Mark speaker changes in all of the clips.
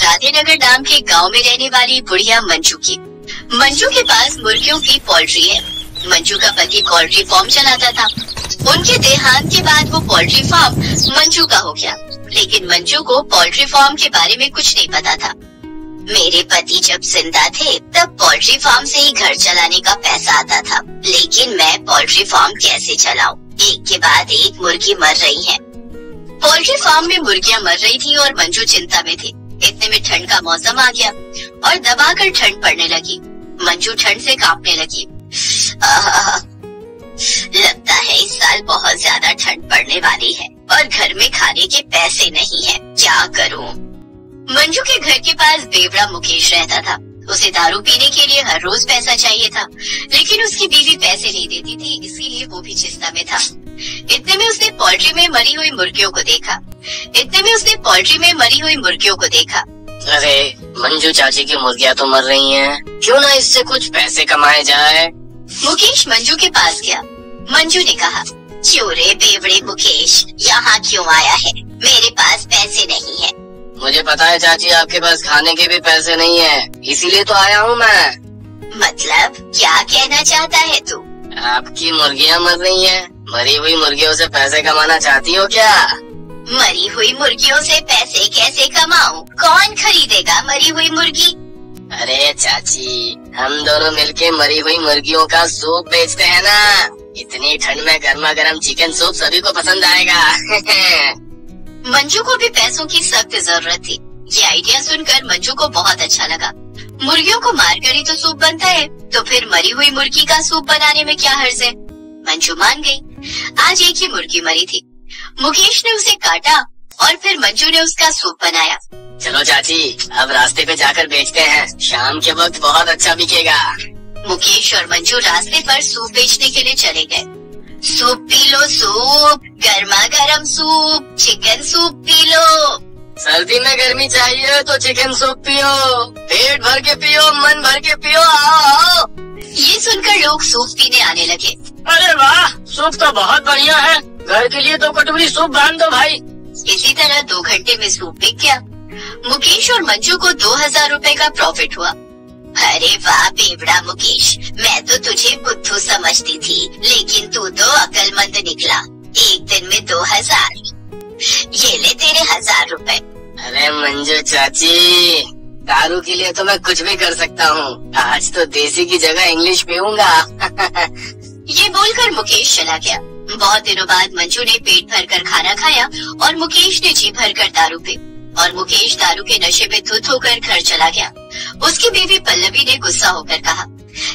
Speaker 1: राधेनगर नाम के गांव में रहने वाली बुढ़िया मंजू की। मंजू के पास मुर्गियों की पोल्ट्री है। मंजू का पति पोल्ट्री फार्म चलाता था। उनके देहांत के बाद वो पोल्ट्री फार्म मंजू का हो गया, लेकिन मंजू को पोल्ट्री फार्म के बारे में कुछ नहीं पता था। मेरे पति जब जिंदा थे तब पोल्ट्री फार्म से ही घर चलाने का पैसा आता था, लेकिन मैं पोल्ट्री फार्म कैसे चलाऊं? एक के बाद एक मुर्गी मर रही है। पोल्ट्री फार्म में मुर्गियां मर रही थी और मंजू चिंता में थी। इतने में ठंड का मौसम आ गया और दबाकर ठंड पड़ने लगी। मंजू ठंड से कांपने लगी। लगता है इस साल बहुत ज्यादा ठंड पड़ने वाली है और घर में खाने के पैसे नहीं है, क्या करूं? मंजू के घर के पास बेवड़ा मुकेश रहता था। उसे दारू पीने के लिए हर रोज पैसा चाहिए था, लेकिन उसकी बीवी पैसे नहीं देती थी, इसीलिए वो भी चिंता में था। इतने में उसने पोल्ट्री में मरी हुई मुर्गियों को देखा।
Speaker 2: अरे मंजू चाची की मुर्गियां तो मर रही हैं, क्यों ना इससे कुछ पैसे कमाए जाए?
Speaker 1: मुकेश मंजू के पास गया। मंजू ने कहा, क्यों रे बेवड़े मुकेश, यहाँ क्यों आया है? मेरे पास पैसे नहीं है।
Speaker 2: मुझे पता है चाची, आपके पास खाने के भी पैसे नहीं है, इसीलिए तो आया हूँ मैं।
Speaker 1: मतलब क्या कहना चाहता है तू?
Speaker 2: आपकी मुर्गियाँ मर रही हैं, मरी हुई मुर्गियों से पैसे कमाना चाहती हो क्या?
Speaker 1: मरी हुई मुर्गियों से पैसे कैसे कमाऊं? कौन खरीदेगा मरी हुई मुर्गी?
Speaker 2: अरे चाची, हम दोनों मिलके मरी हुई मुर्गियों का सूप बेचते हैं ना। इतनी ठंड में गर्मा गर्म चिकन सूप सभी को पसंद आएगा।
Speaker 1: मंजू को भी पैसों की सख्त जरूरत थी। ये आइडिया सुनकर मंजू को बहुत अच्छा लगा। मुर्गियों को मारकर ही तो सूप बनता है, तो फिर मरी हुई मुर्गी का सूप बनाने में क्या हर्ज है? मंजू मान गई। आज एक ही मुर्गी मरी थी। मुकेश ने उसे काटा और फिर मंजू ने उसका सूप बनाया।
Speaker 2: चलो चाची, अब रास्ते पे जाकर बेचते हैं, शाम के वक्त बहुत अच्छा बिकेगा।
Speaker 1: मुकेश और मंजू रास्ते पर सूप बेचने के लिए चले गए। सूप पी लो सूप, गर्मा गर्म soup, chicken soup P low.
Speaker 2: सर्दी में गर्मी चाहिए तो चिकन सूप पियो, पेट भर के पियो, मन भर के पियो, आओ।
Speaker 1: ये सुनकर लोग सूप पीने आने लगे।
Speaker 2: अरे वाह, सूप तो बहुत बढ़िया है, घर के लिए 2 कटोरी सूप बांध दो भाई।
Speaker 1: इसी तरह 2 घंटे में सूप बिक गया। मुकेश और मंजू को 2000 रुपए का प्रॉफिट हुआ। अरे वाह बेवड़ा मुकेश, मैं तो तुझे बुद्धू समझती थी, लेकिन तू तो अक्लमंद निकला। एक दिन में 2000। ये ले तेरे 1000 रुपए।
Speaker 2: अरे मंजू चाची, दारू के लिए तो मैं कुछ भी कर सकता हूँ। आज तो देसी की जगह इंग्लिश पीऊंगा।
Speaker 1: ये बोलकर मुकेश चला गया। बहुत दिनों बाद मंजू ने पेट भरकर खाना खाया और मुकेश ने जी भरकर दारू पी, और मुकेश दारू के नशे में धुत होकर घर चला गया। उसकी बीवी पल्लवी ने गुस्सा होकर कहा,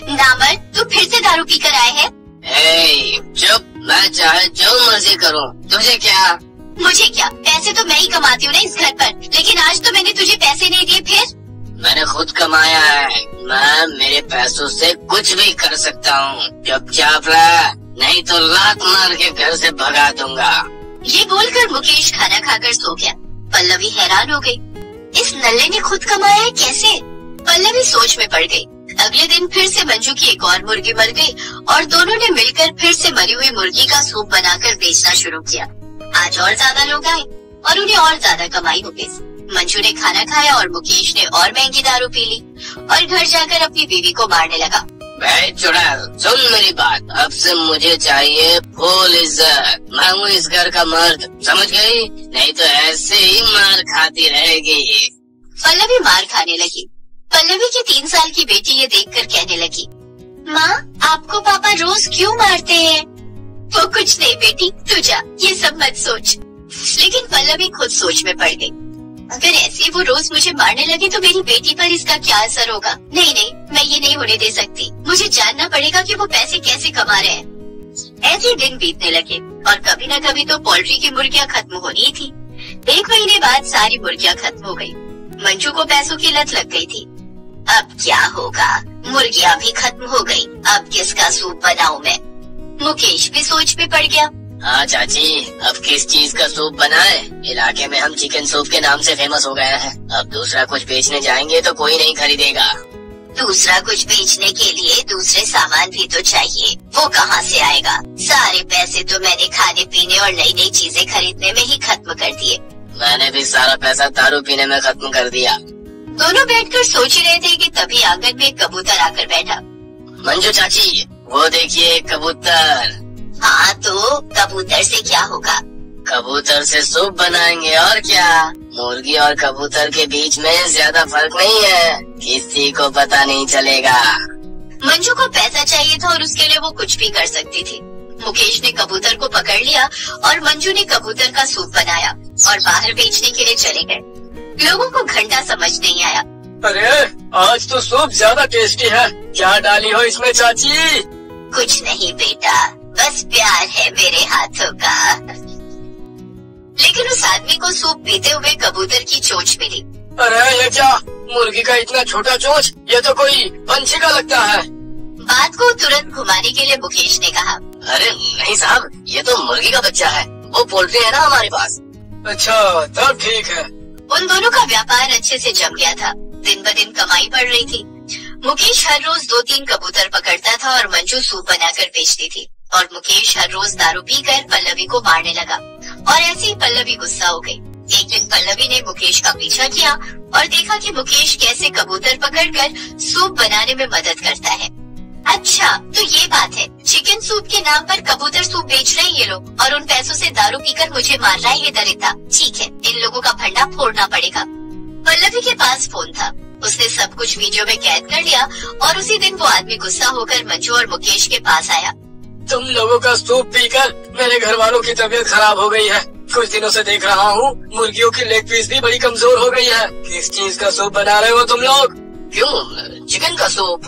Speaker 1: नामर्द, तू फिर से दारू पीकर आए हैं?
Speaker 2: चुप, मैं चाहे जो मर्जी करूँ, तुझे क्या?
Speaker 1: मुझे क्या, पैसे तो मैं ही कमाती हूँ ना इस घर पर, लेकिन आज तो मैंने तुझे पैसे नहीं दिए। फिर
Speaker 2: मैंने खुद कमाया है, मैं मेरे पैसों से कुछ भी कर सकता हूँ। चुपचाप रह, नहीं तो लात मार के घर से भगा दूंगा।
Speaker 1: ये बोलकर मुकेश खाना खाकर सो गया। पल्लवी हैरान हो गई, इस नल्ले ने खुद कमाया है कैसे? पल्लवी सोच में पड़ गई। अगले दिन फिर से मंजू की एक और मुर्गी मर गई और दोनों ने मिलकर फिर से मरी हुई मुर्गी का सूप बनाकर बेचना शुरू किया। आज और ज्यादा लोग आए और उन्हें और ज्यादा कमाई हो गई। मंजू ने खाना खाया और मुकेश ने और महंगी दारू पी ली और घर जाकर अपनी बीवी को मारने लगा।
Speaker 2: भाई चुड़ैल, सुन मेरी बात, अब से मुझे चाहिए फुल इज्जत। मैं हूँ इस घर का मर्द, समझ गई? नहीं तो ऐसे ही मार खाती रहेगी।
Speaker 1: पल्लवी मार खाने लगी। पल्लवी की 3 साल की बेटी ये देखकर कहने लगी, माँ, आपको पापा रोज क्यों मारते हैं? वो कुछ नहीं बेटी, तू जा, ये सब मत सोच। लेकिन पल्लवी खुद सोच में पड़ गई। अगर ऐसे वो रोज मुझे मारने लगे तो मेरी बेटी पर इसका क्या असर होगा? नहीं नहीं, मैं ये नहीं होने दे सकती। मुझे जानना पड़ेगा कि वो पैसे कैसे कमा रहे हैं। ऐसे दिन बीतने लगे और कभी न कभी तो पोल्ट्री की मुर्गियां खत्म होनी ही थी। 1 महीने बाद सारी मुर्गियां खत्म हो गयी। मंजू को पैसों की लत लग गई थी। अब क्या होगा? मुर्गियां भी खत्म हो गयी, अब किसका सूप बनाऊं मैं? मुकेश भी सोच में पड़ गया।
Speaker 2: हाँ चाची, अब किस चीज का सूप बनाए? इलाके में हम चिकन सूप के नाम से फेमस हो गए हैं। अब दूसरा कुछ बेचने जाएंगे तो कोई नहीं खरीदेगा।
Speaker 1: दूसरा कुछ बेचने के लिए दूसरे सामान भी तो चाहिए, वो कहाँ से आएगा? सारे पैसे तो मैंने खाने पीने और नई नई चीजें खरीदने में ही खत्म कर दिए।
Speaker 2: मैंने भी सारा पैसा दारू पीने में खत्म कर दिया।
Speaker 1: दोनों बैठकर सोच ही रहे थे कि तभी आंगन में एक कबूतर आकर बैठा।
Speaker 2: मंजू चाची, वो देखिए कबूतर।
Speaker 1: हाँ तो कबूतर से क्या होगा?
Speaker 2: कबूतर से सूप बनाएंगे और क्या। मुर्गी और कबूतर के बीच में ज्यादा फर्क नहीं है, किसी को पता नहीं चलेगा।
Speaker 1: मंजू को पैसा चाहिए था और उसके लिए वो कुछ भी कर सकती थी। मुकेश ने कबूतर को पकड़ लिया और मंजू ने कबूतर का सूप बनाया और बाहर बेचने के लिए चले गए। लोगों को घंटा समझ नहीं आया।
Speaker 3: अरे आज तो सूप ज्यादा टेस्टी है, क्या डाली हो इसमें चाची?
Speaker 1: कुछ नहीं बेटा, बस प्यार है मेरे हाथों का। लेकिन उस आदमी को सूप पीते हुए कबूतर की चोंच मिली।
Speaker 3: अरे ये क्या, मुर्गी का इतना छोटा चोंच, ये तो कोई पंछी का लगता है।
Speaker 1: बात को तुरंत घुमाने के लिए मुकेश ने कहा,
Speaker 2: अरे नहीं साहब, ये तो मुर्गी का बच्चा है, वो पोल्ट्री है ना हमारे पास।
Speaker 3: अच्छा तब ठीक है।
Speaker 1: उन दोनों का व्यापार अच्छे से जम गया था। दिन ब दिन कमाई बढ़ रही थी। मुकेश हर रोज 2-3 कबूतर पकड़ता था और मंजू सूप बनाकर बेचती थी। और मुकेश हर रोज दारू पीकर पल्लवी को मारने लगा और ऐसे ही पल्लवी गुस्सा हो गई। एक दिन पल्लवी ने मुकेश का पीछा किया और देखा कि मुकेश कैसे कबूतर पकड़कर सूप बनाने में मदद करता है। अच्छा तो ये बात है, चिकन सूप के नाम पर कबूतर सूप बेच रहे हैं ये लोग और उन पैसों से दारू पीकर मुझे मार रहा है ये दरिद्र। ठीक है, इन लोगों का फंडा फोड़ना पड़ेगा। पल्लवी के पास फोन था, उसने सब कुछ वीडियो में कैद कर लिया और उसी दिन वो आदमी गुस्सा होकर मंजू और मुकेश के पास आया।
Speaker 3: तुम लोगों का सूप पीकर मेरे घर वालों की तबीयत खराब हो गई है। कुछ दिनों से देख रहा हूँ मुर्गियों की लेग पीस भी बड़ी कमजोर हो गई है। किस चीज का सूप बना रहे हो तुम लोग?
Speaker 2: क्यों, चिकन का सूप?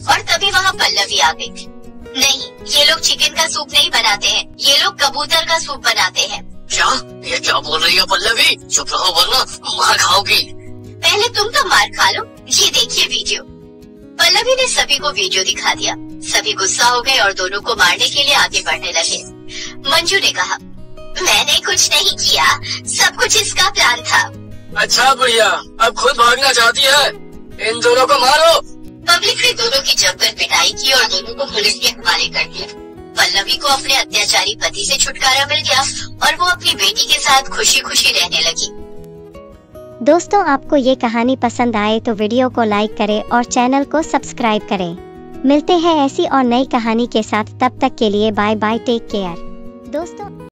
Speaker 1: और तभी वहाँ पल्लवी आ गई। नहीं, ये लोग चिकन का सूप नहीं बनाते हैं, ये लोग कबूतर का सूप बनाते हैं।
Speaker 2: क्या, ये क्या बोल रही हो पल्लवी? चुप रहो वरना मार खाओगी।
Speaker 1: पहले तुम तो मार खा लो, ये देखिए वीडियो। पल्लवी ने सभी को वीडियो दिखा दिया। सभी गुस्सा हो गए और दोनों को मारने के लिए आगे बढ़ने लगे। मंजू ने कहा, मैंने कुछ नहीं किया, सब कुछ इसका प्लान था।
Speaker 3: अच्छा बुढ़िया, अब खुद भागना चाहती है? इन दोनों को मारो।
Speaker 1: पब्लिक ने दोनों की जमकर पिटाई की और दोनों को पुलिस के हवाले कर दिया। पल्लवी को अपने अत्याचारी पति से छुटकारा मिल गया और वो अपनी बेटी के साथ खुशी खुशी रहने लगी।
Speaker 4: दोस्तों, आपको ये कहानी पसंद आए तो वीडियो को लाइक करें और चैनल को सब्सक्राइब करें। मिलते हैं ऐसी और नई कहानी के साथ, तब तक के लिए बाय बाय, टेक केयर दोस्तों।